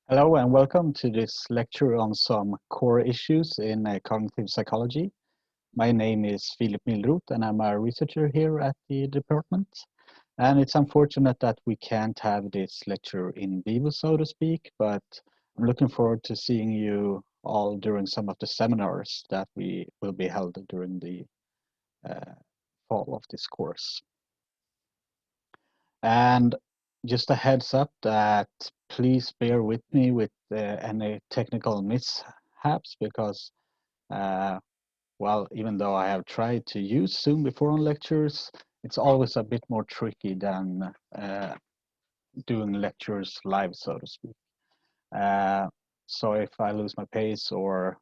Hello and welcome to this lecture on some core issues in cognitive psychology. My name is Philip Milroth and I'm a researcher here at the department. And it's unfortunate that we can't have this lecture in vivo, so to speak, but I'm looking forward to seeing you all during some of the seminars that we will be held during the fall of this course. And just a heads up that please bear with me with any technical mishaps because, well, even though I have tried to use Zoom before on lectures, it's always a bit more tricky than doing lectures live, so to speak. So if I lose my pace or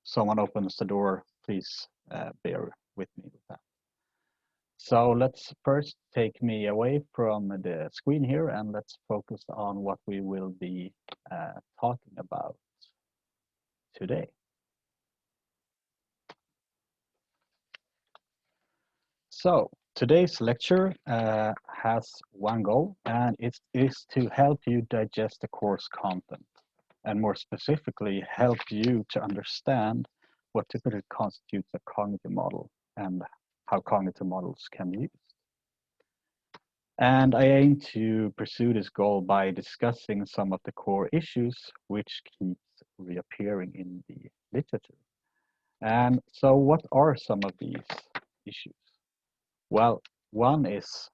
someone opens the door, please bear with me with that. So let's first take me away from the screen here and let's focus on what we will be talking about today. So today's lecture has one goal, and it is to help you digest the course content, and more specifically, help you to understand what typically constitutes a cognitive model and how cognitive models can be used. And I aim to pursue this goal by discussing some of the core issues which keeps reappearing in the literature. And so what are some of these issues? Well, one is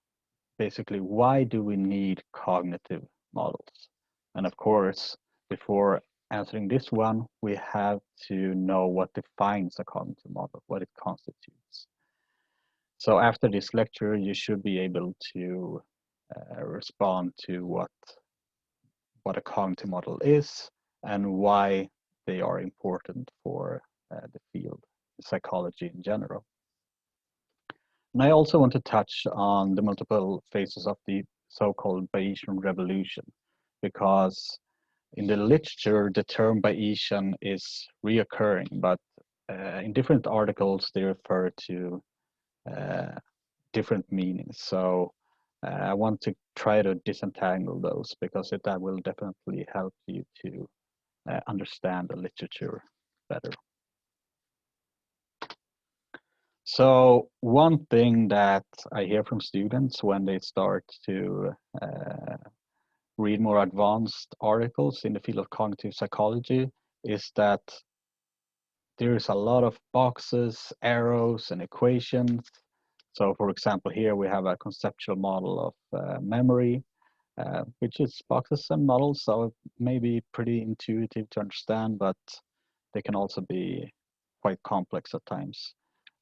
basically why do we need cognitive models? And of course, before answering this one, we have to know what defines a cognitive model, what it constitutes. So after this lecture, you should be able to respond to what a cognitive model is and why they are important for the field, psychology in general. And I also want to touch on the multiple phases of the so-called Bayesian revolution, because in the literature, the term Bayesian is reoccurring, but in different articles, they refer to different meanings. So I want to try to disentangle those because that will definitely help you to understand the literature better. So one thing that I hear from students when they start to read more advanced articles in the field of cognitive psychology is that there's a lot of boxes, arrows, and equations. So for example, here we have a conceptual model of memory, which is boxes and models, so it may be pretty intuitive to understand, but they can also be quite complex at times.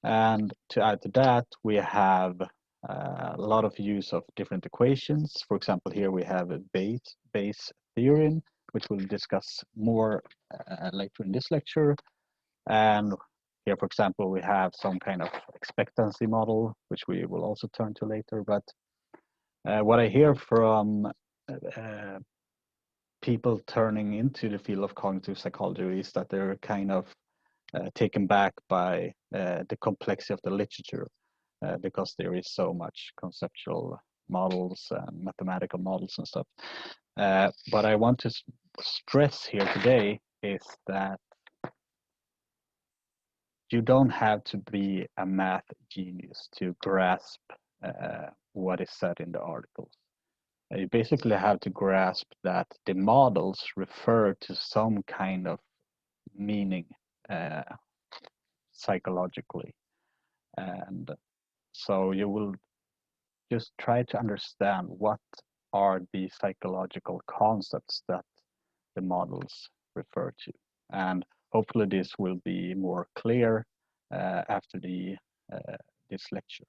And to add to that, we have a lot of use of different equations. For example, here we have a Bayes theorem, which we'll discuss more later in this lecture. And here, for example, we have some kind of expectancy model, which we will also turn to later. But what I hear from people turning into the field of cognitive psychology is that they're kind of taken back by the complexity of the literature because there is so much conceptual models and mathematical models and stuff. What I want to stress here today is that you don't have to be a math genius to grasp what is said in the articles. You basically have to grasp that the models refer to some kind of meaning psychologically. And so you will just try to understand what are the psychological concepts that the models refer to. And hopefully this will be more clear after this lecture.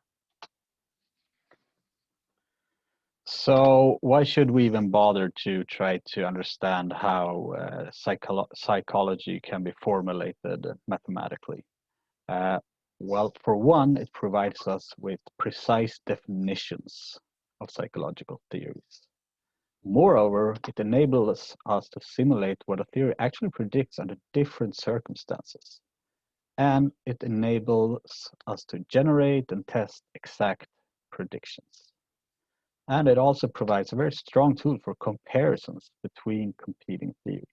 So why should we even bother to try to understand how psychology can be formulated mathematically? Well, for one, it provides us with precise definitions of psychological theories. Moreover, it enables us to simulate what a theory actually predicts under different circumstances. And it enables us to generate and test exact predictions. And it also provides a very strong tool for comparisons between competing theories.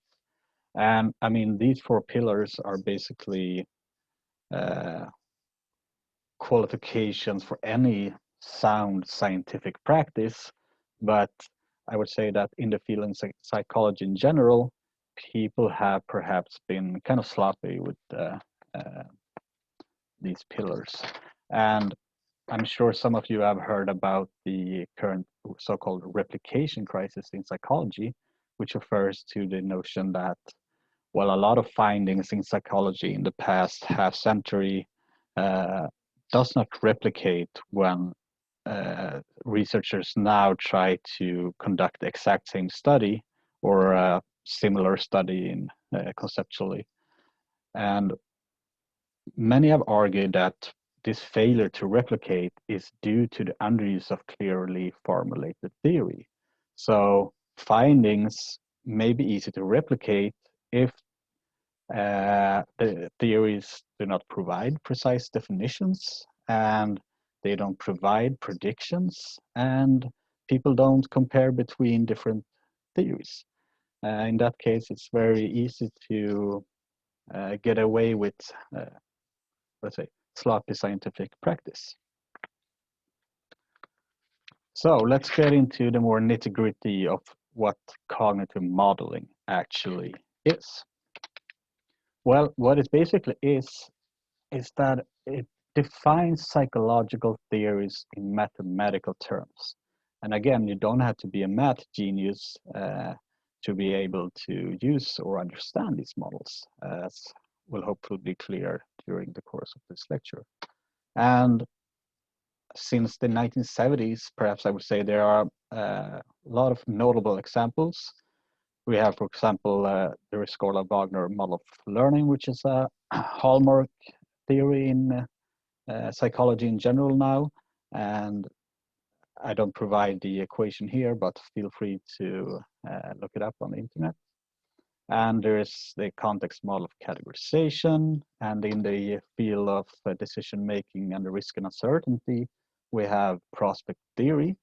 And I mean, these four pillars are basically qualifications for any sound scientific practice, but I would say that in the field of psychology in general, people have perhaps been kind of sloppy with these pillars. And I'm sure some of you have heard about the current so-called replication crisis in psychology, which refers to the notion that, well, a lot of findings in psychology in the past half century does not replicate when researchers now try to conduct the exact same study or a similar study in conceptually. And many have argued that this failure to replicate is due to the underuse of clearly formulated theory. So findings may be easy to replicate if the theories do not provide precise definitions and they don't provide predictions and people don't compare between different theories. In that case, it's very easy to get away with, let's say, sloppy scientific practice. So let's get into the more nitty-gritty of what cognitive modeling actually is. Well, what it basically is that it defines psychological theories in mathematical terms. And again, you don't have to be a math genius to be able to use or understand these models, as will hopefully be clear during the course of this lecture. And since the 1970s, perhaps I would say there are a lot of notable examples. We have, for example, the Rescorla-Wagner model of learning, which is a hallmark theory in psychology in general now. And I don't provide the equation here, but feel free to look it up on the internet. And there's the context model of categorization. And in the field of decision-making and the risk and uncertainty, we have prospect theory,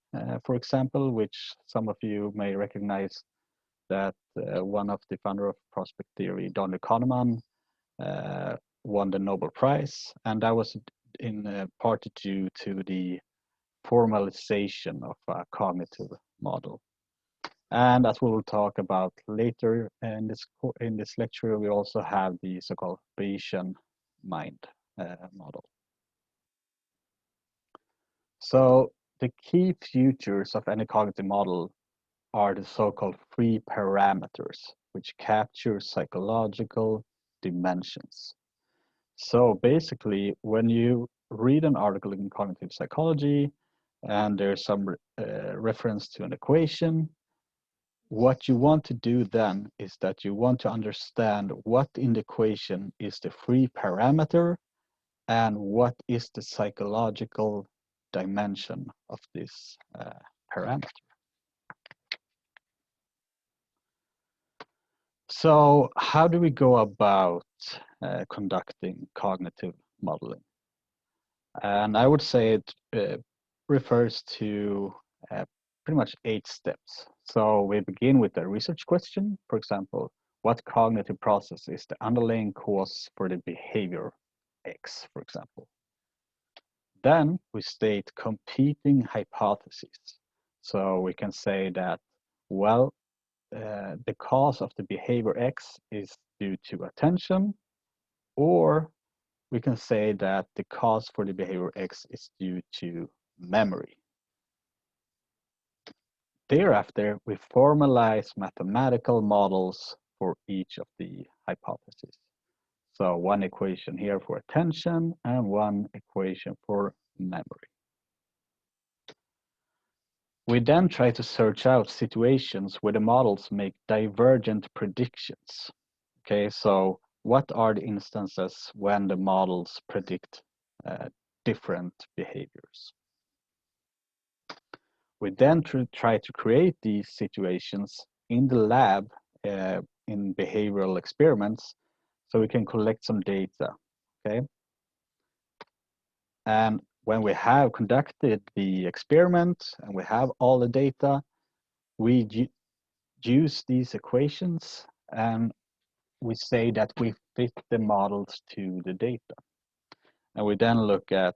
for example, which some of you may recognize that one of the founder of prospect theory, Daniel Kahneman, won the Nobel Prize. And that was in part due to the formalization of a cognitive model. And as we will talk about later in this lecture, we also have the so-called Bayesian mind model. So the key features of any cognitive model are the so-called free parameters, which capture psychological dimensions. So basically, when you read an article in cognitive psychology and there's some reference to an equation, what you want to do then is that you want to understand what in the equation is the free parameter and what is the psychological dimension of this parameter. So how do we go about conducting cognitive modeling? And I would say it refers to pretty much 8 steps. So we begin with a research question. For example, what cognitive process is the underlying cause for the behavior X, for example? Then we state competing hypotheses. So we can say that, well, the cause of the behavior X is due to attention, or we can say that the cause for the behavior X is due to memory. Thereafter, we formalize mathematical models for each of the hypotheses. So one equation here for attention and one equation for memory. We then try to search out situations where the models make divergent predictions. Okay, so what are the instances when the models predict different behaviors? We then try to create these situations in the lab in behavioral experiments so we can collect some data, okay? And when we have conducted the experiment and we have all the data, we use these equations and we say that we fit the models to the data. And we then look at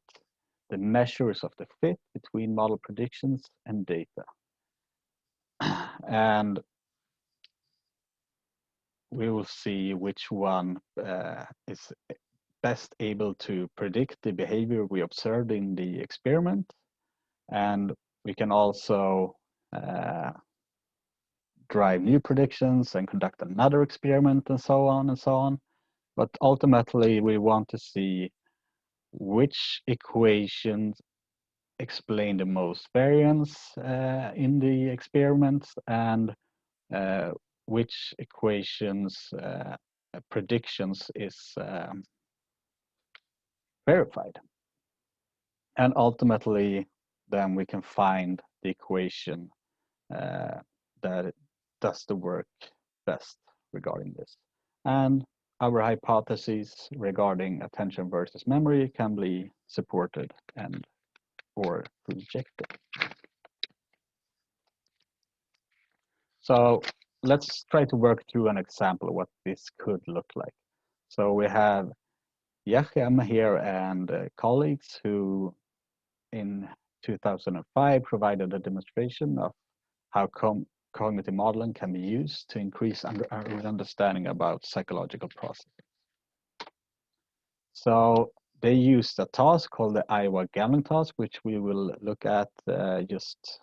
the measures of the fit between model predictions and data. And we will see which one is best able to predict the behavior we observed in the experiment. And we can also drive new predictions and conduct another experiment and so on and so on. But ultimately, we want to see which equations explain the most variance in the experiments and which equations predictions is verified. And ultimately, then we can find the equation that does the work best regarding this. And our hypotheses regarding attention versus memory can be supported and or rejected. So let's try to work through an example of what this could look like. So we have Yachem here and colleagues who in 2005 provided a demonstration of how cognitive modeling can be used to increase our understanding about psychological processes. So they used a task called the Iowa gambling task, which we will look at just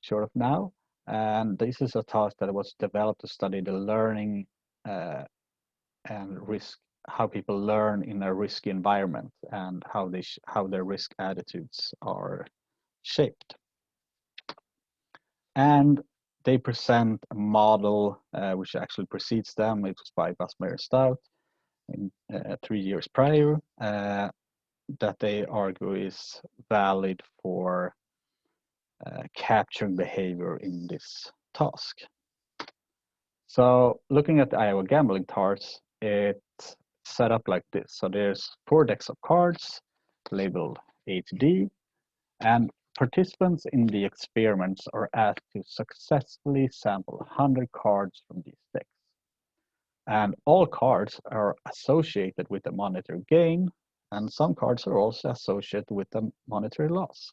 short of now. And this is a task that was developed to study the learning and risk, how people learn in a risky environment and how their risk attitudes are shaped. And they present a model which actually precedes them. It was by Basmer Stout in 3 years prior that they argue is valid for capturing behavior in this task. So looking at the Iowa gambling task, it's set up like this. So there's 4 decks of cards labeled A to D, and participants in the experiments are asked to successfully sample 100 cards from these decks. And all cards are associated with a monetary gain, and some cards are also associated with a monetary loss.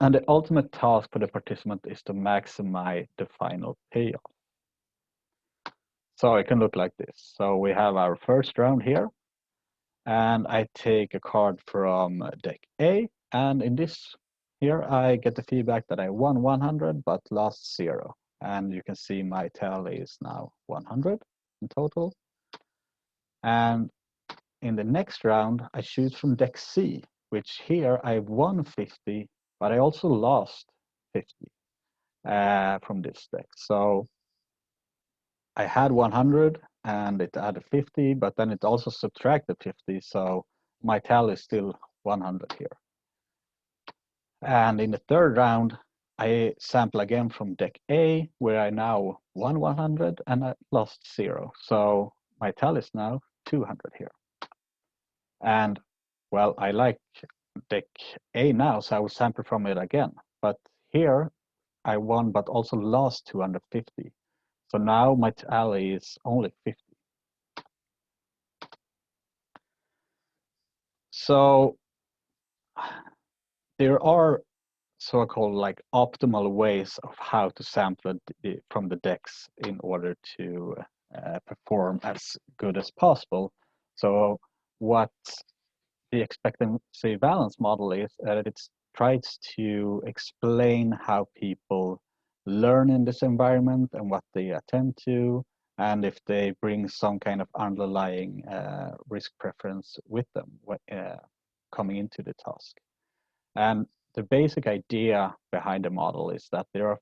And the ultimate task for the participant is to maximize the final payoff. So it can look like this. So we have our first round here, and I take a card from deck A, and in this here I get the feedback that I won 100 but lost 0. And you can see my tally is now 100 in total. And in the next round, I choose from deck C, which here I won 50, but I also lost 50 from this deck. So I had 100 and it added 50, but then it also subtracted 50. So my tally is still 100 here. And in the third round, I sample again from deck A, where I now won 100 and I lost 0. So my tally is now 200 here. And well, I like deck A now, so I will sample from it again. But here I won, but also lost 250. So now my tally is only 50. So there are so-called like optimal ways of how to sample from the decks in order to perform as good as possible. So what the expectancy balance model is that it tries to explain how people learn in this environment and what they attend to, and if they bring some kind of underlying risk preference with them coming into the task. And the basic idea behind the model is that there are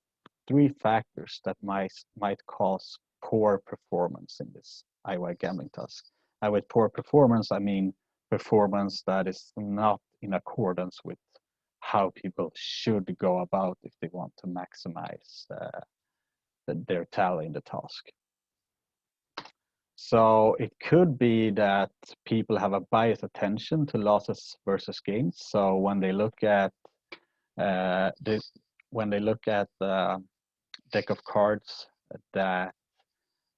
3 factors that might cause poor performance in this Iowa gambling task. And with poor performance, I mean performance that is not in accordance with how people should go about if they want to maximize their tally in the task. So it could be that people have a biased attention to losses versus gains. So when they look at the deck of cards that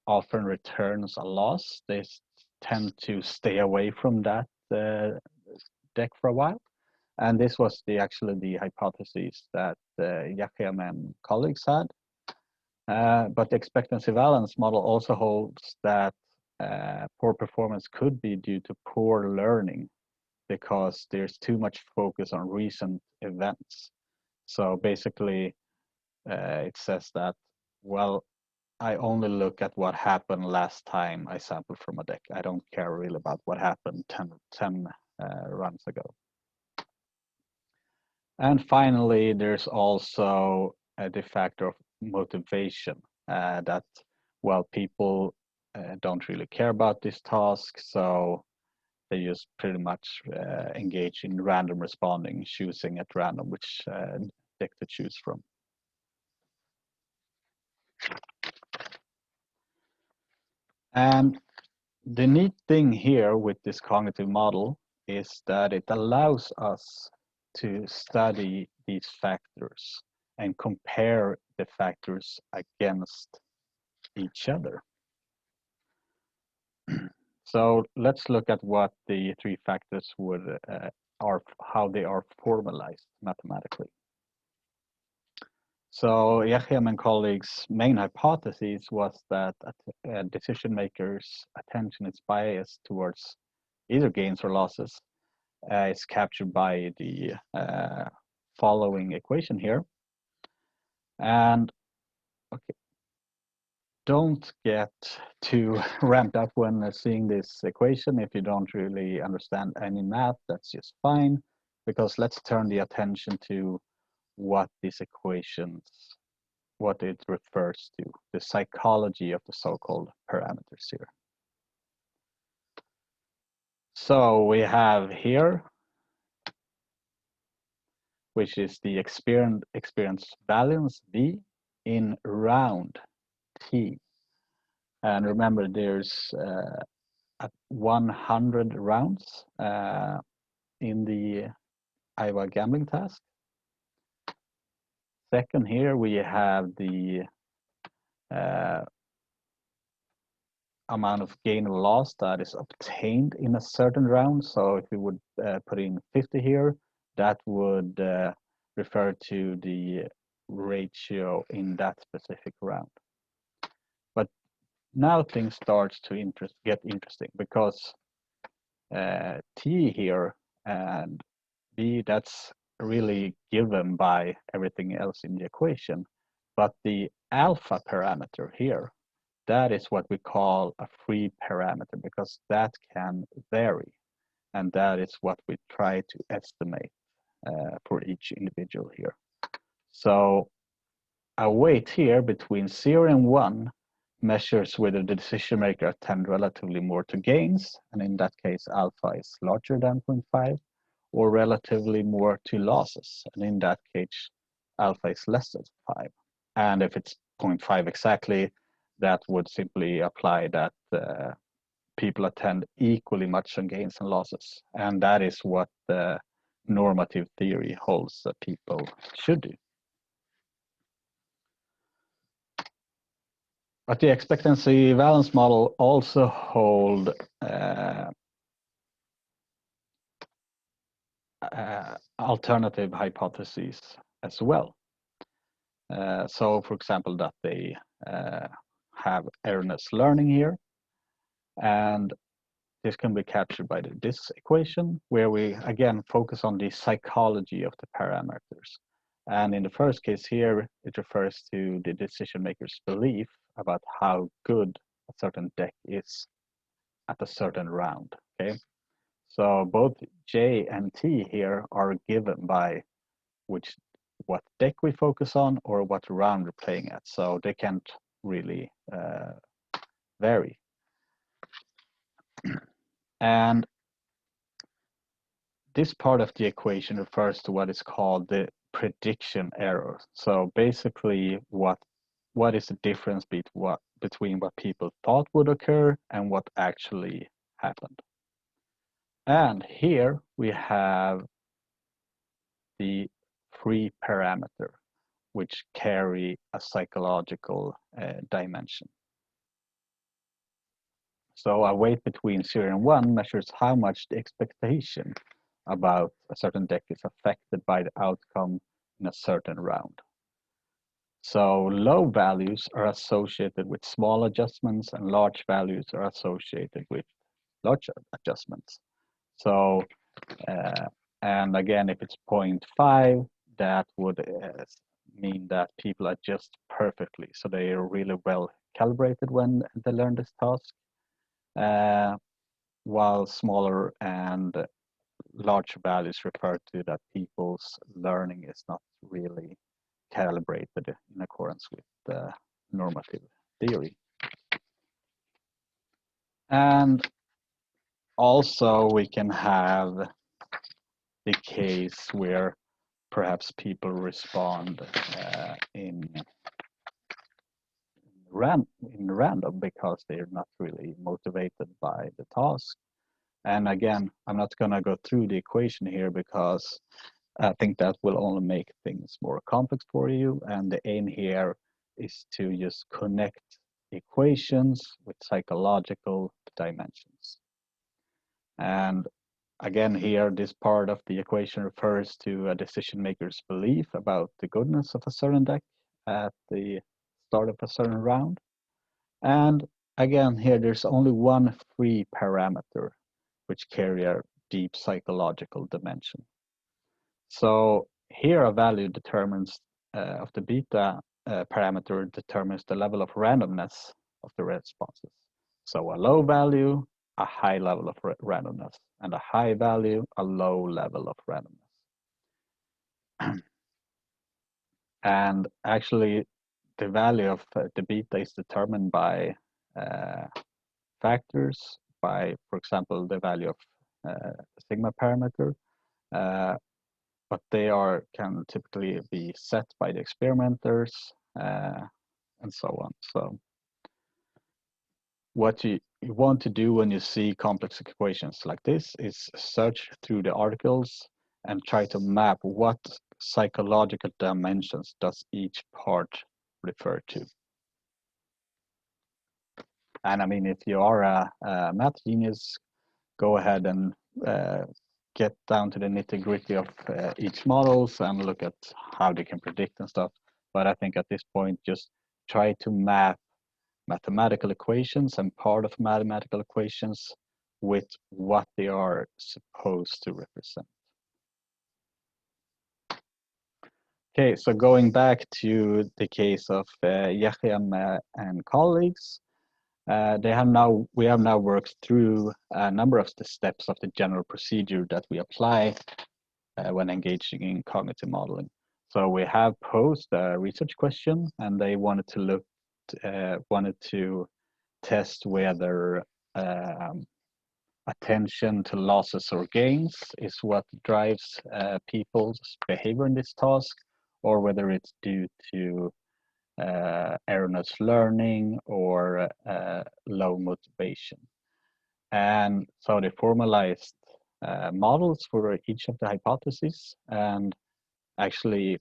often returns a loss, they tend to stay away from that deck for a while. And this was actually the hypothesis that Yachem and colleagues had. But the expectancy balance model also holds that poor performance could be due to poor learning because there's too much focus on recent events. So basically, it says that, well, I only look at what happened last time I sampled from a deck. I don't care really about what happened 10 runs ago. And finally, there's also the factor of motivation that, well, people don't really care about this task, so they just pretty much engage in random responding, choosing at random which deck to choose from. And the neat thing here with this cognitive model is that it allows us to study these factors and compare the factors against each other. So let's look at what the three factors would are, how they are formalized mathematically. So Yachem and colleagues' main hypothesis was that a decision maker's attention is biased towards either gains or losses. Is captured by the following equation here. And okay, don't get too ramped up when seeing this equation. If you don't really understand any math, that's just fine, because let's turn the attention to what these equations, what it refers to, the psychology of the so-called parameters here. So we have here, which is the experience balance V in round T. And remember, there's 100 rounds in the Iowa gambling task. Second, here we have the amount of gain or loss that is obtained in a certain round. So if we would put in 50 here, that would refer to the ratio in that specific round. But now things start to get interesting, because T here and B, that's really given by everything else in the equation. But the alpha parameter here, that is what we call a free parameter, because that can vary. And that is what we try to estimate for each individual here. So a weight here between 0 and 1 measures whether the decision maker attend relatively more to gains, and in that case alpha is larger than 0.5, or relatively more to losses, and in that case alpha is less than 5. And if it's 0.5 exactly, that would simply apply that people attend equally much on gains and losses, and that is what the normative theory holds that people should do. But the expectancy balance model also hold alternative hypotheses as well. So, for example, that they have erroneous learning here, and this can be captured by this equation, where we again focus on the psychology of the parameters. And in the first case here, it refers to the decision maker's belief about how good a certain deck is at a certain round. Okay, so both J and T here are given by what deck we focus on or what round we're playing at. So they can't really vary. And this part of the equation refers to what is called the prediction error. So basically what what is the difference between what people thought would occur and what actually happened. And here we have the free parameter, which carry a psychological dimension. So a weight between 0 and 1 measures how much the expectation about a certain deck is affected by the outcome in a certain round. So low values are associated with small adjustments and large values are associated with large adjustments. So, and again, if it's 0.5, that would mean that people adjust perfectly. So they are really well calibrated when they learn this task. While smaller and large values refer to that people's learning is not really calibrated in accordance with the normative theory. And also we can have the case where perhaps people respond in random because they're not really motivated by the task. And again, I'm not going to go through the equation here because I think that will only make things more complex for you. And the aim here is to just connect equations with psychological dimensions. And again, here, this part of the equation refers to a decision maker's belief about the goodness of a certain deck at the start of a certain round. And again, here, there's only one free parameter which carry a deep psychological dimension. So here a value determines of the beta parameter determines the level of randomness of the responses. So a low value, a high level of randomness, and a high value, a low level of randomness. And actually, the value of the beta is determined by factors, by, for example, the value of sigma parameter, but they can typically be set by the experimenters and so on. So what you want to do when you see complex equations like this is search through the articles and try to map what psychological dimensions does each part refer to. And I mean, if you are a math genius, go ahead and get down to the nitty-gritty of each models and look at how they can predict and stuff. But I think at this point, just try to map mathematical equations and part of mathematical equations with what they are supposed to represent. Okay, so going back to the case of Yahya and colleagues, we have now worked through a number of the steps of the general procedure that we apply when engaging in cognitive modeling. So we have posed a research question, and they wanted to test whether attention to losses or gains is what drives people's behavior in this task, or whether it's due to erroneous learning or low motivation. And so they formalized models for each of the hypotheses, and actually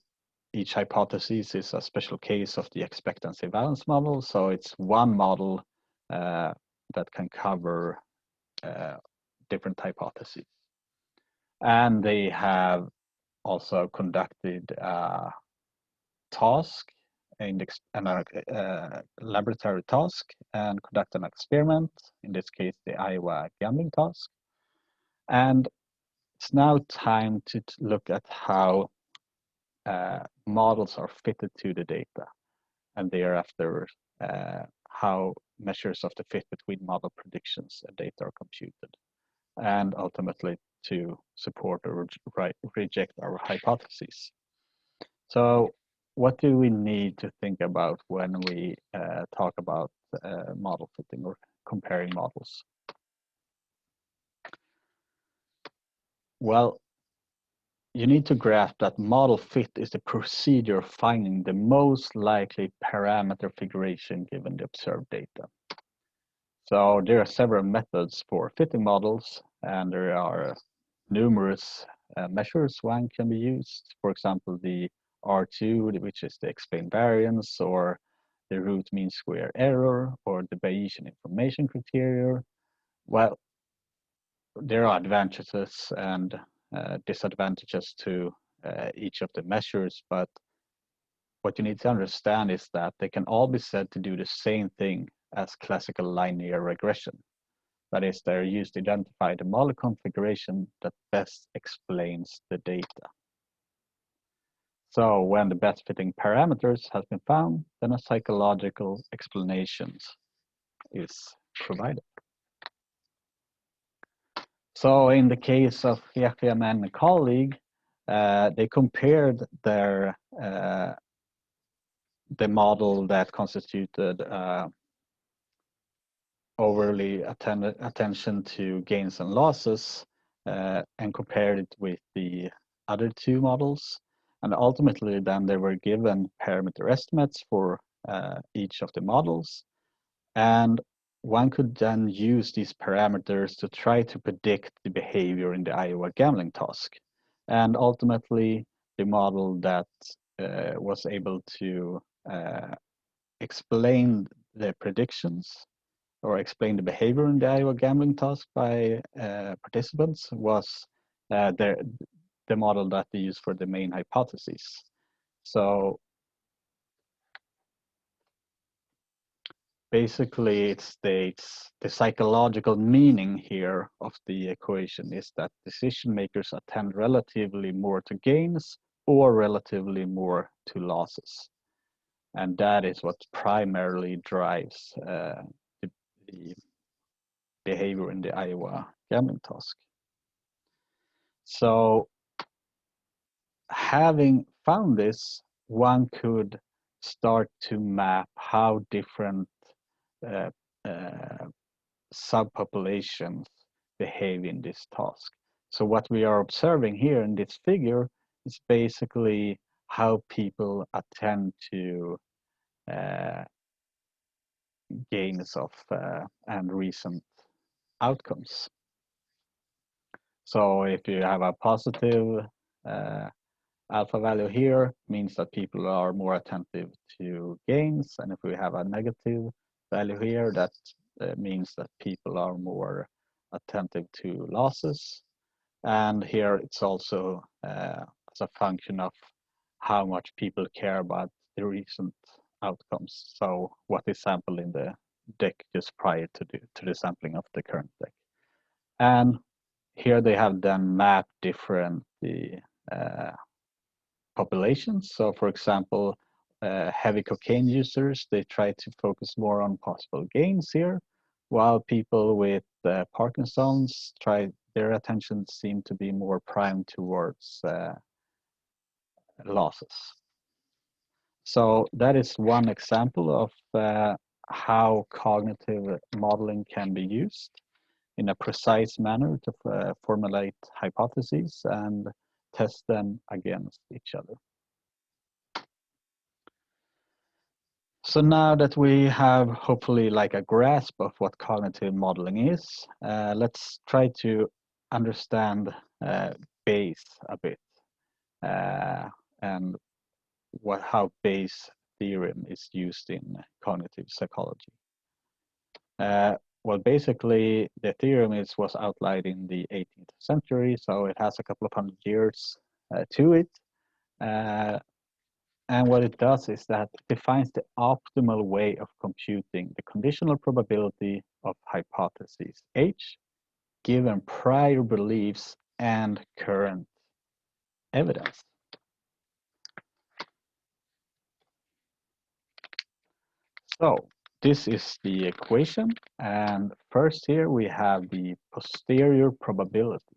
each hypothesis is a special case of the expectancy balance model. So it's one model that can cover different hypotheses. And they have also conducted a task, a laboratory task, and conduct an experiment, in this case, the Iowa gambling task. And it's now time to look at how models are fitted to the data, and thereafter how measures of the fit between model predictions and data are computed, and ultimately to support or reject our hypotheses. So what do we need to think about when we talk about model fitting or comparing models? Well, you need to grasp that model fit is the procedure of finding the most likely parameter figuration given the observed data. So there are several methods for fitting models, and there are numerous measures one can be used. For example, the R2, which is the explained variance, or the root mean square error, or the Bayesian information criteria. Well, there are advantages and disadvantages to each of the measures, but what you need to understand is that they can all be said to do the same thing as classical linear regression. That is, they're used to identify the model configuration that best explains the data. So when the best fitting parameters has been found, then a psychological explanation is provided. So in the case of Yefim and a colleague, they compared their the model that constituted overly attention to gains and losses and compared it with the other two models. And ultimately, then they were given parameter estimates for each of the models. And one could then use these parameters to try to predict the behavior in the Iowa gambling task. And ultimately, the model that was able to explain the predictions or explain the behavior in the Iowa gambling task by participants was the model that they use for the main hypotheses. So basically it states the psychological meaning here of the equation is that decision makers attend relatively more to gains or relatively more to losses. And that is what primarily drives the behavior in the Iowa gambling task. So having found this, one could start to map how different subpopulations behave in this task. So what we are observing here in this figure is basically how people attend to gains of and recent outcomes. So if you have a positive alpha value here, means that people are more attentive to gains, and if we have a negative value here, that means that people are more attentive to losses. And here it's also as a function of how much people care about the recent outcomes. So what is sampled in the deck just prior to the sampling of the current deck. And here they have then mapped different populations. So for example, heavy cocaine users, they try to focus more on possible gains here, while people with Parkinson's their attention seem to be more primed towards losses. So that is one example of how cognitive modeling can be used in a precise manner to formulate hypotheses and test them against each other. So now that we have hopefully like a grasp of what cognitive modeling is, let's try to understand Bayes a bit and how Bayes' theorem is used in cognitive psychology. Well, basically, the theorem was outlined in the 18th century, so it has a couple of hundred years to it. And what it does is that it defines the optimal way of computing the conditional probability of hypothesis H, given prior beliefs and current evidence. So this is the equation, and first here we have the posterior probability,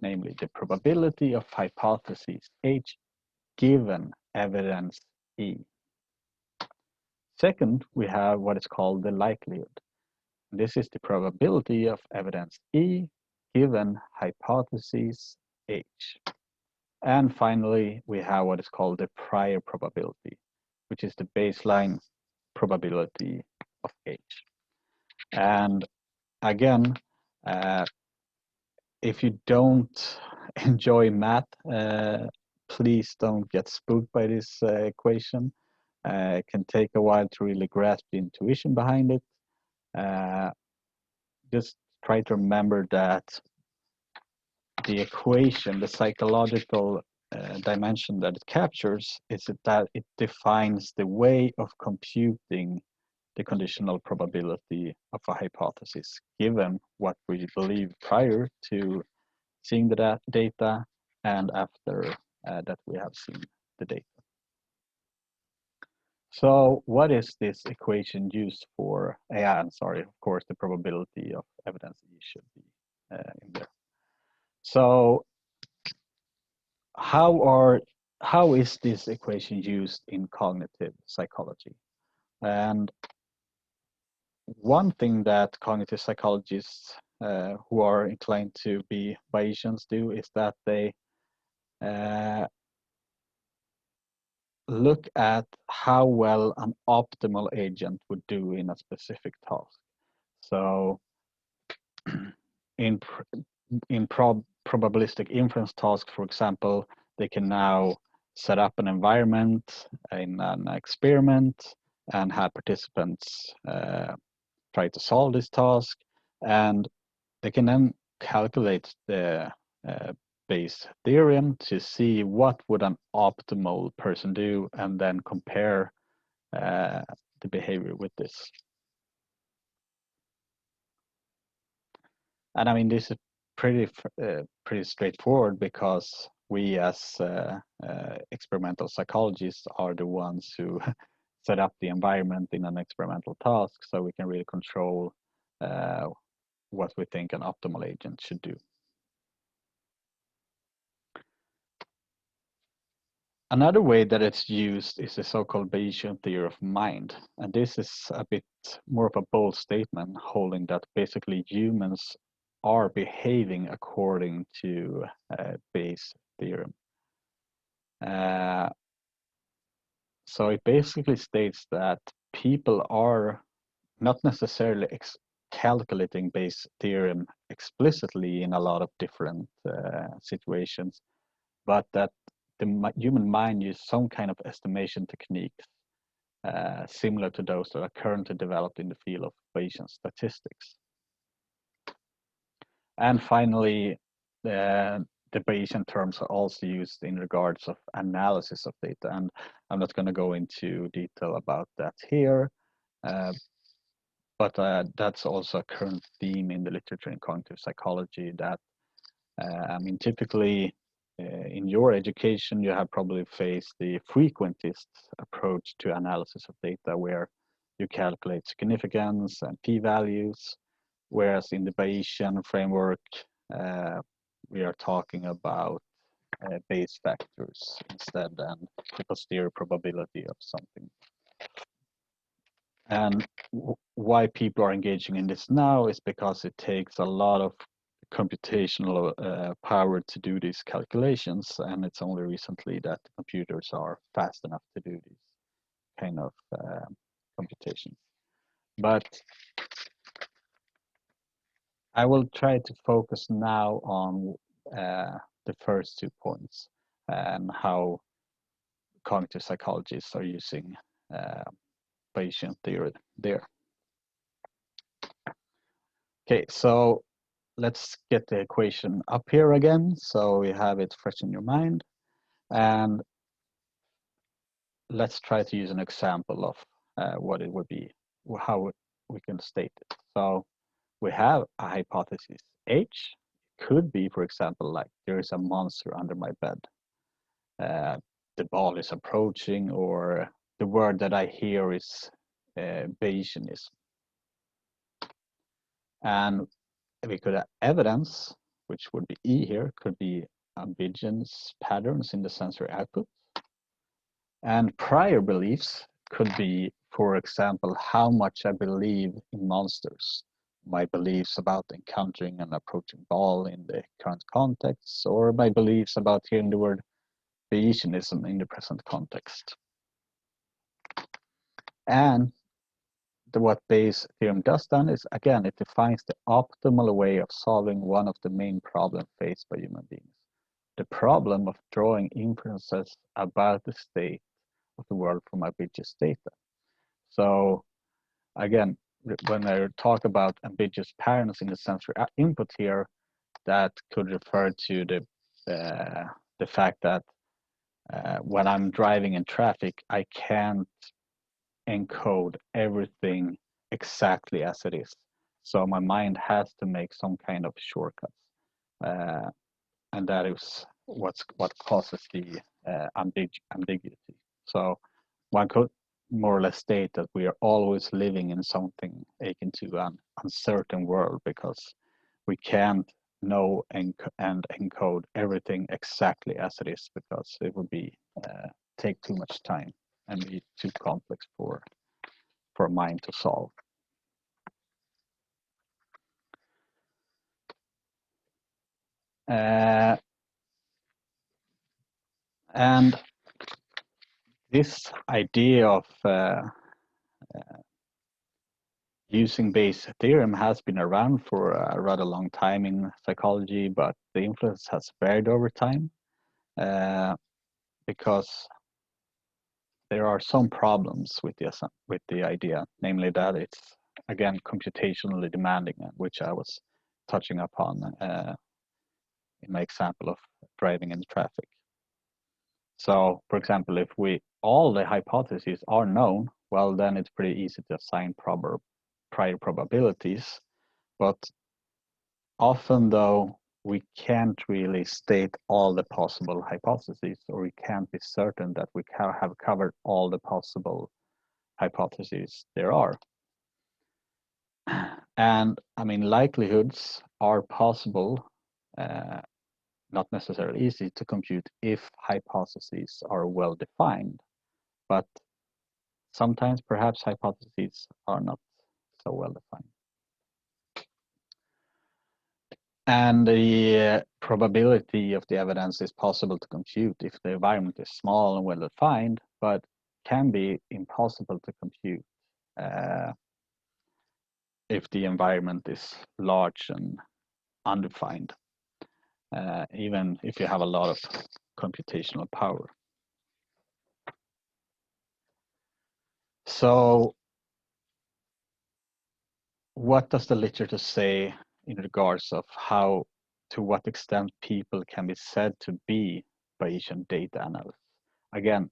namely the probability of hypothesis H given evidence E. Second, we have what is called the likelihood. This is the probability of evidence E given hypothesis H. And finally, we have what is called the prior probability, which is the baseline probability of age. And again, if you don't enjoy math, please don't get spooked by this equation. It can take a while to really grasp the intuition behind it. Just try to remember that the equation, the psychological dimension that it captures, is that it defines the way of computing the conditional probability of a hypothesis, given what we believe prior to seeing the data and after that we have seen the data. So what is this equation used for? Yeah, I'm sorry, of course, the probability of evidence should be in there. So how is this equation used in cognitive psychology? And one thing that cognitive psychologists who are inclined to be Bayesians do is that they look at how well an optimal agent would do in a specific task. So in probabilistic inference tasks, for example, they can now set up an environment in an experiment and have participants try to solve this task, and they can then calculate the Bayes theorem to see what would an optimal person do, and then compare the behavior with this. And I mean, this is pretty straightforward, because we as experimental psychologists are the ones who set up the environment in an experimental task, so we can really control what we think an optimal agent should do. Another way that it's used is the so-called Bayesian theory of mind. And this is a bit more of a bold statement, holding that basically humans are behaving according to Bayes' theorem. So it basically states that people are not necessarily calculating Bayes' theorem explicitly in a lot of different situations, but that the human mind uses some kind of estimation techniques similar to those that are currently developed in the field of Bayesian statistics. And finally, the Bayesian terms are also used in regards of analysis of data. And I'm not going to go into detail about that here, but that's also a current theme in the literature in cognitive psychology, that I mean, typically in your education, you have probably faced the frequentist approach to analysis of data, where you calculate significance and p-values, whereas in the Bayesian framework, we are talking about Bayes factors instead, and the posterior probability of something. And why people are engaging in this now is because it takes a lot of computational power to do these calculations, and it's only recently that the computers are fast enough to do these kind of computations. But I will try to focus now on the first 2 points and how cognitive psychologists are using Bayesian theory there. Okay, so let's get the equation up here again, so you have it fresh in your mind. And let's try to use an example of what it would be, how we can state it. So we have a hypothesis H. Could be, for example, like there is a monster under my bed. The ball is approaching, or the word that I hear is Bayesianism. And we could have evidence, which would be E here, could be ambiguous patterns in the sensory output. And prior beliefs could be, for example, how much I believe in monsters, my beliefs about encountering an approaching ball in the current context, or my beliefs about hearing the word Bayesianism in the present context. And what Bayes' theorem does then is, again, it defines the optimal way of solving one of the main problems faced by human beings. The problem of drawing inferences about the state of the world from ambiguous data. So again, when I talk about ambiguous patterns in the sensory input here, that could refer to the fact that when I'm driving in traffic, I can't encode everything exactly as it is. So my mind has to make some kind of shortcuts. And that is what causes the ambiguity. So one could more or less state that we are always living in something akin to an uncertain world, because we can't know and encode everything exactly as it is, because it would be take too much time and be too complex for a mind to solve. And this idea of using Bayes' theorem has been around for a rather long time in psychology, but the influence has varied over time because there are some problems with the idea, namely that it's, again, computationally demanding, which I was touching upon in my example of driving in traffic. So, for example, if all the hypotheses are known, well, then it's pretty easy to assign prior probabilities. But often, though, we can't really state all the possible hypotheses, or we can't be certain that we have covered all the possible hypotheses there are. And I mean, likelihoods are possible, not necessarily easy to compute if hypotheses are well defined, but sometimes perhaps hypotheses are not so well defined. And the probability of the evidence is possible to compute if the environment is small and well defined, but can be impossible to compute if the environment is large and undefined, even if you have a lot of computational power. So what does the literature say in regards of to what extent people can be said to be Bayesian data analysts? Again,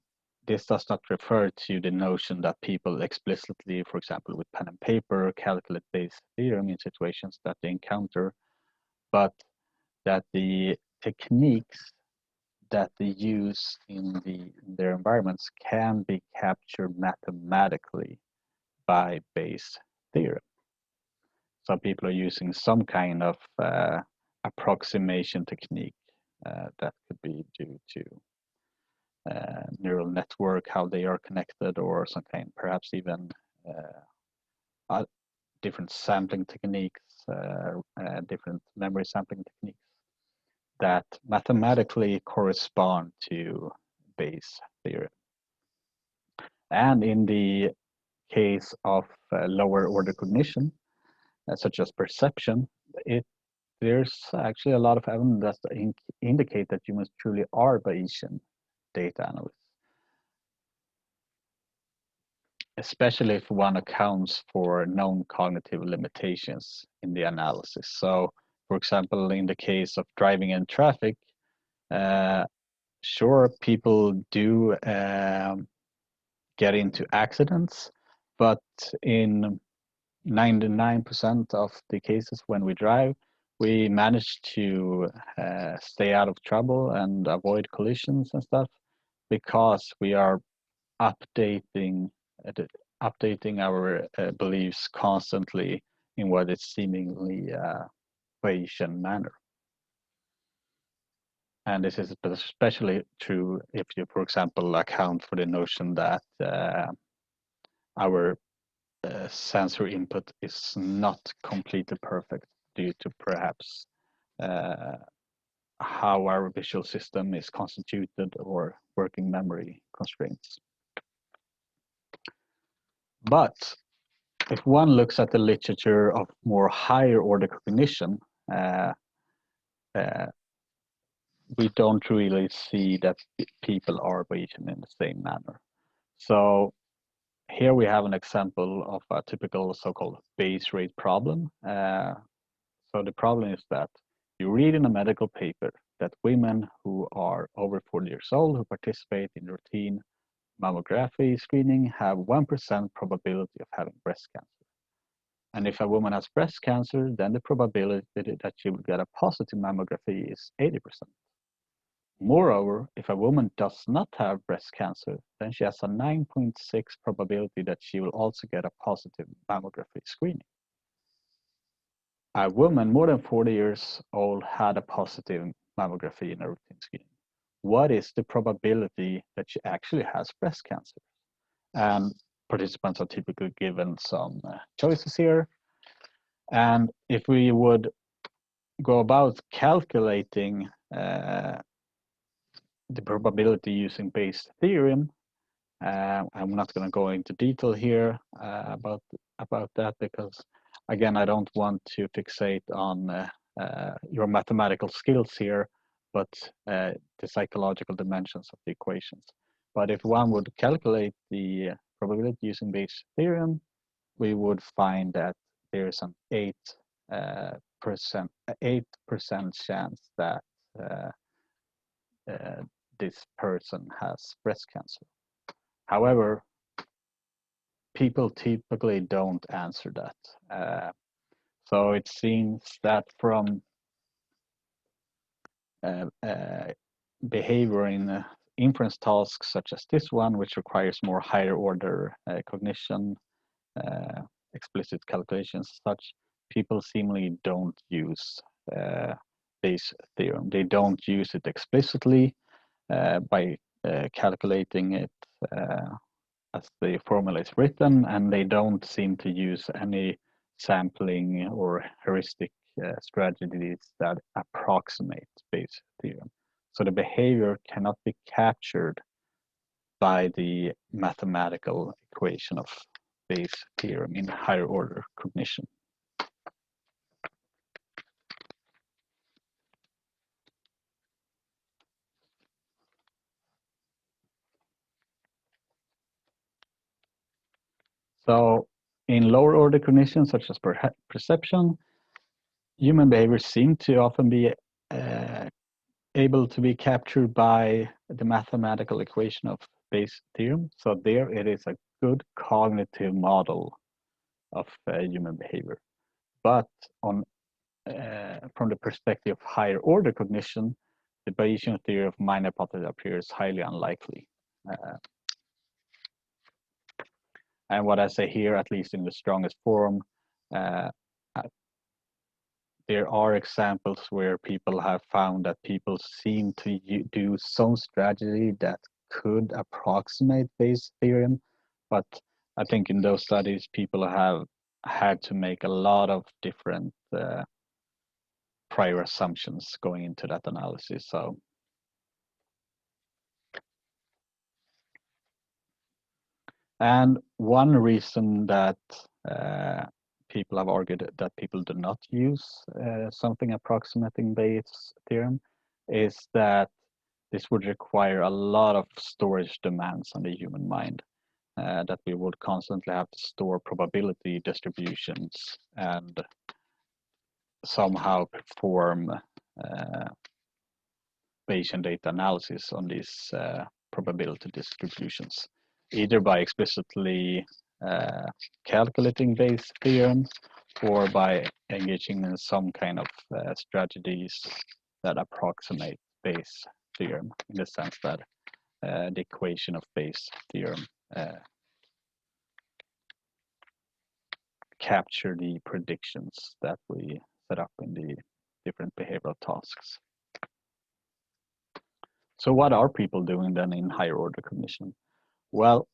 this does not refer to the notion that people explicitly, for example, with pen and paper, calculate Bayes' theorem in situations that they encounter, but that the techniques that they use in their environments can be captured mathematically by Bayes' theorem. Some people are using some kind of approximation technique that could be due to neural network, how they are connected, or some kind, perhaps even different sampling techniques, different memory sampling techniques that mathematically correspond to Bayes' theorem. And in the case of lower order cognition, such as perception, there's actually a lot of evidence that indicate that humans truly are Bayesian data analysts, especially if one accounts for known cognitive limitations in the analysis. So, for example, in the case of driving in traffic, sure, people do get into accidents, but in 99% of the cases when we drive, we manage to stay out of trouble and avoid collisions and stuff, because we are updating our beliefs constantly in what is seemingly Bayesian manner. And this is especially true if you, for example, account for the notion that our sensory input is not completely perfect due to perhaps how our visual system is constituted or working memory constraints. But if one looks at the literature of more higher order cognition, we don't really see that people are Bayesian in the same manner. So here we have an example of a typical so-called Bayes rate problem. So the problem is that you read in a medical paper that women who are over 40 years old who participate in routine mammography screening have 1% probability of having breast cancer. And if a woman has breast cancer, then the probability that she will get a positive mammography is 80%. Moreover, if a woman does not have breast cancer, then she has a 9.6 probability that she will also get a positive mammography screening. A woman more than 40 years old had a positive mammography in a routine screening. What is the probability that she actually has breast cancer? And participants are typically given some choices here. And if we would go about calculating the probability using Bayes' theorem, I'm not going to go into detail here about that because, again, I don't want to fixate on your mathematical skills here, but the psychological dimensions of the equations. But if one would calculate the probability using Bayes' theorem, we would find that there's an 8% chance that this person has breast cancer. However, people typically don't answer that. So it seems that from behavior in inference tasks such as this one, which requires more higher order cognition, explicit calculations, such, people seemingly don't use Bayes' theorem. They don't use it explicitly by calculating it as the formula is written, and they don't seem to use any sampling or heuristic strategies that approximate Bayes' theorem. So the behavior cannot be captured by the mathematical equation of Bayes' theorem in higher order cognition. So in lower order cognition, such as perception, human behavior seem to often be able to be captured by the mathematical equation of Bayes' theorem. So there it is a good cognitive model of human behavior. But on from the perspective of higher order cognition, the Bayesian theory of mind hypothesis appears highly unlikely. And what I say here, at least in the strongest form, there are examples where people have found that people seem to do some strategy that could approximate Bayes' theorem, but I think in those studies, people have had to make a lot of different prior assumptions going into that analysis. So and one reason that people have argued that people do not use something approximating Bayes' theorem is that this would require a lot of storage demands on the human mind, that we would constantly have to store probability distributions and somehow perform Bayesian data analysis on these probability distributions, either by explicitly calculating Bayes' theorem or by engaging in some kind of strategies that approximate Bayes' theorem, in the sense that the equation of Bayes' theorem capture the predictions that we set up in the different behavioral tasks. So what are people doing then in higher order cognition? Well,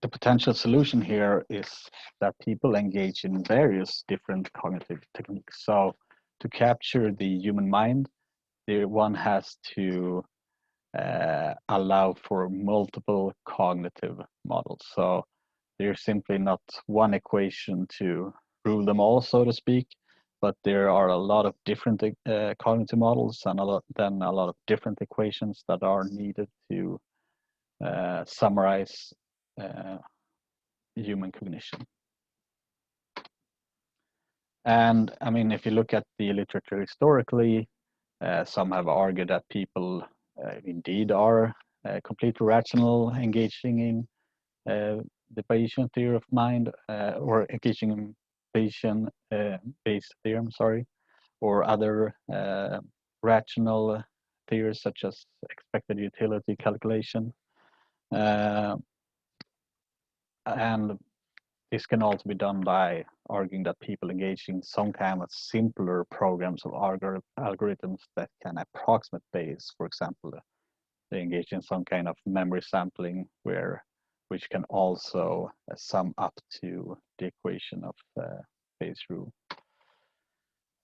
the potential solution here is that people engage in various different cognitive techniques. So to capture the human mind, one has to allow for multiple cognitive models. So there's simply not one equation to rule them all, so to speak, but there are a lot of different cognitive models and a lot of different equations that are needed to summarize human cognition. And I mean, if you look at the literature historically, some have argued that people indeed are completely rational, engaging in the Bayesian theory of mind, or engaging in Bayes theorem, sorry, or other rational theories such as expected utility calculation. And this can also be done by arguing that people engage in some kind of simpler programs of algorithms that can approximate Bayes. For example, they engage in some kind of memory sampling which can also sum up to the equation of Bayes' rule.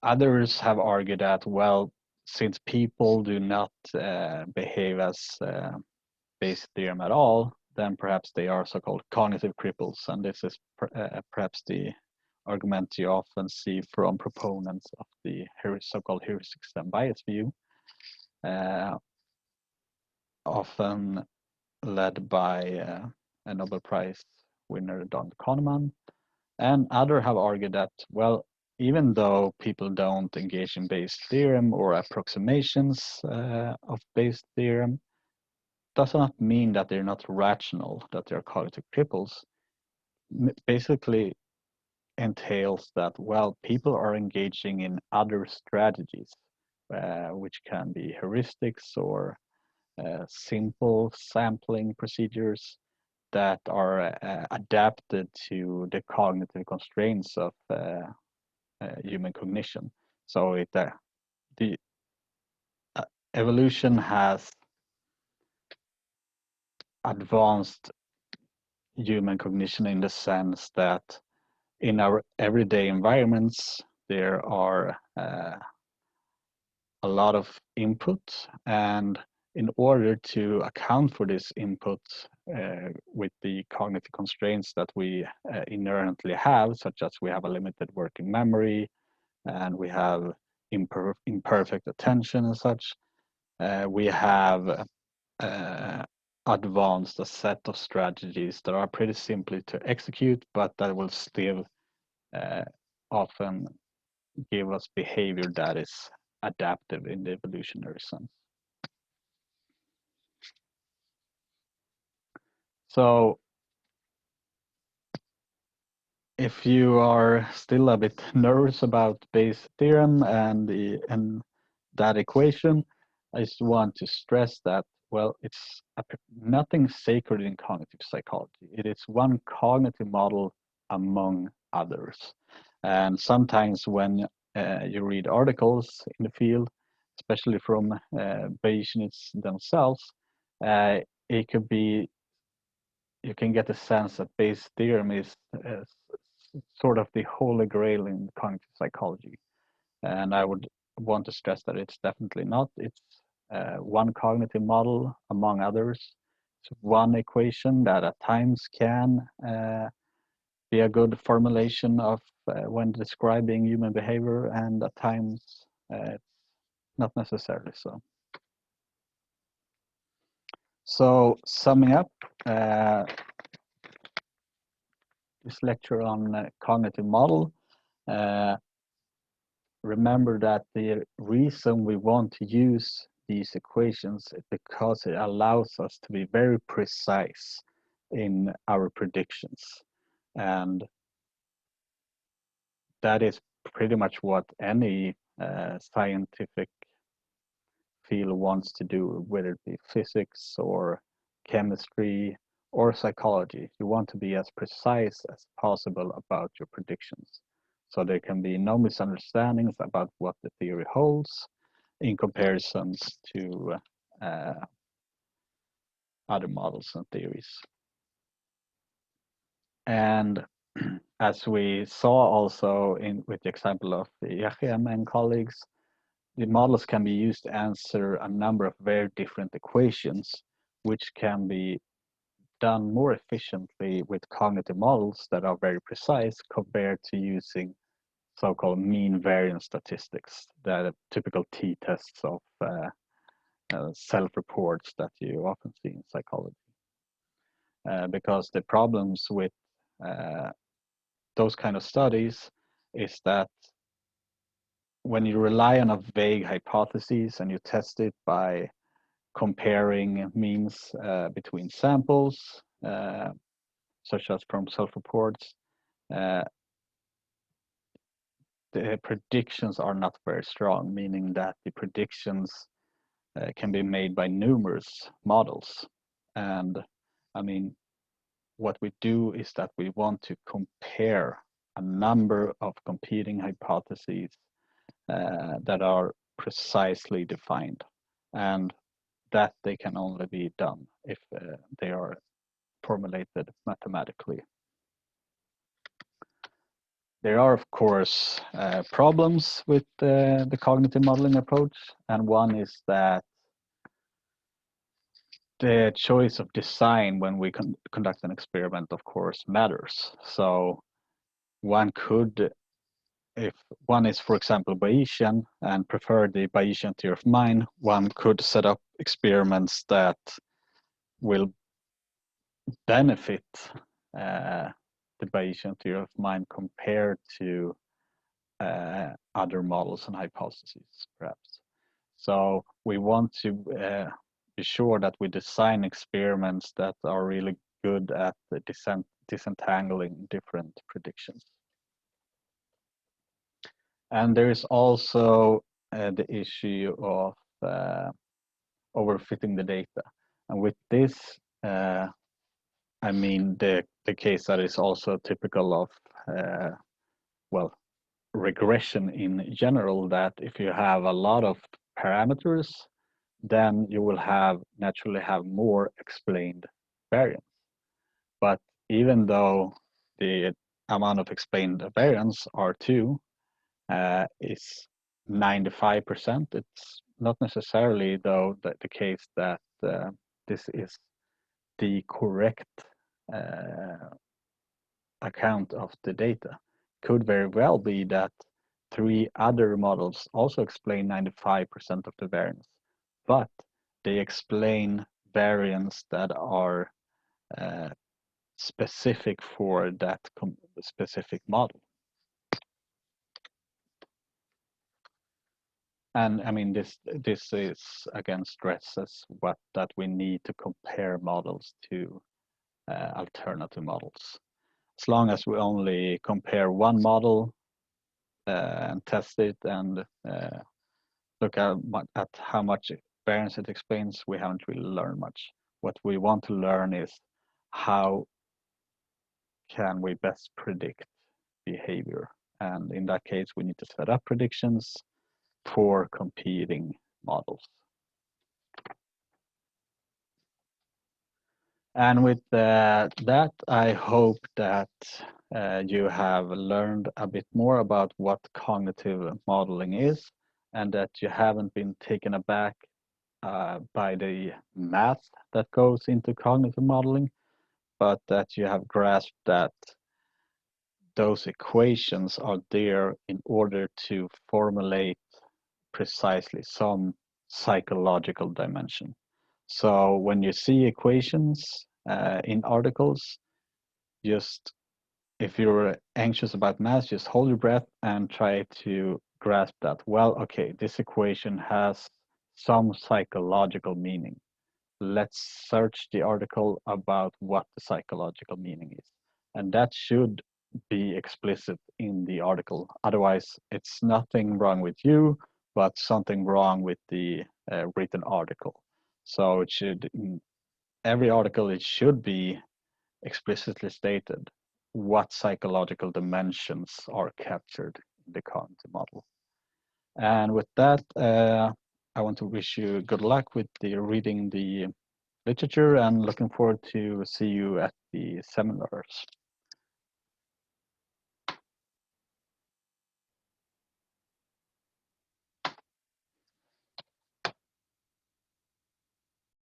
Others have argued that, well, since people do not behave as Bayes' theorem at all, then perhaps they are so-called cognitive cripples, and this is perhaps the argument you often see from proponents of the so-called heuristic stem bias view, often led by a Nobel Prize winner, Don Kahneman. And others have argued that, well, even though people don't engage in Bayes' theorem or approximations of Bayes' theorem, does not mean that they're not rational, that they're cognitive cripples. Basically entails that, well, people are engaging in other strategies, which can be heuristics or simple sampling procedures that are adapted to the cognitive constraints of human cognition. So the evolution has advanced human cognition in the sense that in our everyday environments, there are a lot of input, and in order to account for this input with the cognitive constraints that we inherently have, such as we have a limited working memory and we have imperfect attention and such, we have advanced a set of strategies that are pretty simply to execute, but that will still often give us behavior that is adaptive in the evolutionary sense. So if you are still a bit nervous about Bayes' theorem and that equation, I just want to stress that, well, it's nothing sacred in cognitive psychology. It is one cognitive model among others. And sometimes when you read articles in the field, especially from Bayesianists themselves, it could be, you can get a sense that Bayes' theorem is sort of the holy grail in cognitive psychology. And I would want to stress that it's definitely not. It's one cognitive model among others. It's one equation that at times can be a good formulation of when describing human behavior, and at times it's not necessarily so. So summing up this lecture on cognitive model, remember that the reason we want to use these equations is because it allows us to be very precise in our predictions. And that is pretty much what any scientific field wants to do, whether it be physics or chemistry or psychology. You want to be as precise as possible about your predictions, so there can be no misunderstandings about what the theory holds in comparisons to other models and theories. And as we saw also with the example of Yachem and colleagues, the models can be used to answer a number of very different equations, which can be done more efficiently with cognitive models that are very precise compared to using so-called mean variance statistics, the typical t-tests of self-reports that you often see in psychology. Because the problems with those kind of studies is that when you rely on a vague hypothesis and you test it by comparing means between samples, such as from self-reports, the predictions are not very strong, meaning that the predictions can be made by numerous models. And I mean, what we do is that we want to compare a number of competing hypotheses that are precisely defined, and that they can only be done if they are formulated mathematically. There are, of course, problems with the cognitive modeling approach, and one is that the choice of design when we conduct an experiment, of course, matters. So one could, if one is, for example, Bayesian and prefer the Bayesian theory of mind, one could set up experiments that will benefit the Bayesian theory of mind compared to other models and hypotheses, perhaps. So we want to be sure that we design experiments that are really good at the disentangling different predictions. And there is also the issue of overfitting the data. And with this, I mean the case that is also typical of, well, regression in general, that if you have a lot of parameters, then you will naturally have more explained variance. But even though the amount of explained variance, R2, is 95%, it's not necessarily, though, the case that this is the correct account of the data. Could very well be that 3 other models also explain 95% of the variance, but they explain variance that are specific for that specific model. And I mean, this is again stresses that we need to compare models to alternative models. As long as we only compare one model and test it and look at how much variance it explains, we haven't really learned much. What we want to learn is how can we best predict behavior. And in that case, we need to set up predictions for competing models. And with that, I hope that you have learned a bit more about what cognitive modeling is, and that you haven't been taken aback by the math that goes into cognitive modeling, but that you have grasped that those equations are there in order to formulate precisely some psychological dimension. So when you see equations in articles, just if you're anxious about math, just hold your breath and try to grasp that. Well, okay, this equation has some psychological meaning. Let's search the article about what the psychological meaning is. And that should be explicit in the article. Otherwise, it's nothing wrong with you, but something wrong with the written article. So it should, in every article, it should be explicitly stated what psychological dimensions are captured in the cognitive model. And with that, I want to wish you good luck with reading the literature, and looking forward to see you at the seminars.